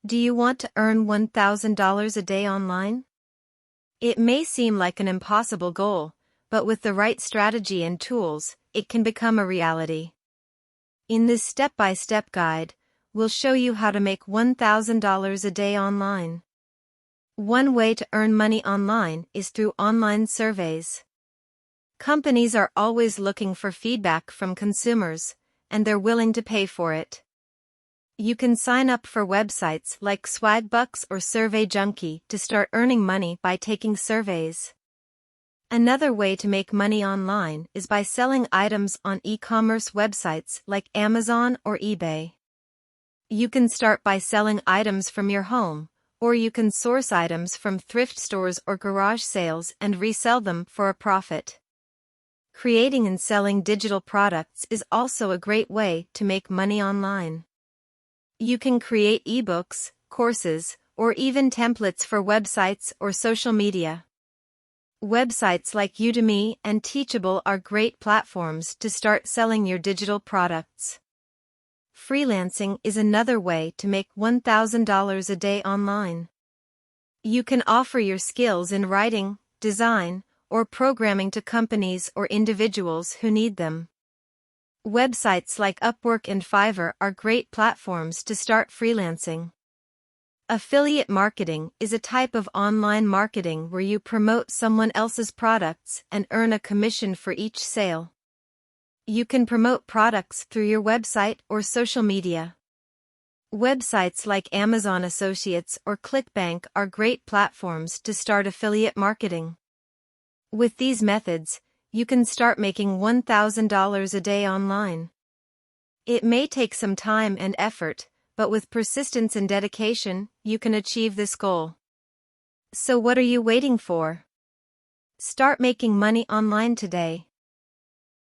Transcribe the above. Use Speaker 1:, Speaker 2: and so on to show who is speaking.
Speaker 1: Do you want to earn $1,000 a day online? It may seem like an impossible goal, but with the right strategy and tools, it can become a reality. In this step-by-step guide, we'll show you how to make $1,000 a day online. One way to earn money online is through online surveys. Companies are always looking for feedback from consumers, and they're willing to pay for it. You can sign up for websites like Swagbucks or Survey Junkie to start earning money by taking surveys. Another way to make money online is by selling items on e-commerce websites like Amazon or eBay. You can start by selling items from your home, or you can source items from thrift stores or garage sales and resell them for a profit. Creating and selling digital products is also a great way to make money online. You can create ebooks, courses, or even templates for websites or social media. Websites like Udemy and Teachable are great platforms to start selling your digital products. Freelancing is another way to make $1,000 a day online. You can offer your skills in writing, design, or programming to companies or individuals who need them. Websites like Upwork and Fiverr are great platforms to start freelancing. Affiliate marketing is a type of online marketing where you promote someone else's products and earn a commission for each sale. You can promote products through your website or social media. Websites like Amazon Associates or ClickBank are great platforms to start affiliate marketing. With these methods, you can start making $1,000 a day online. It may take some time and effort, but with persistence and dedication, you can achieve this goal. So what are you waiting for? Start making money online today.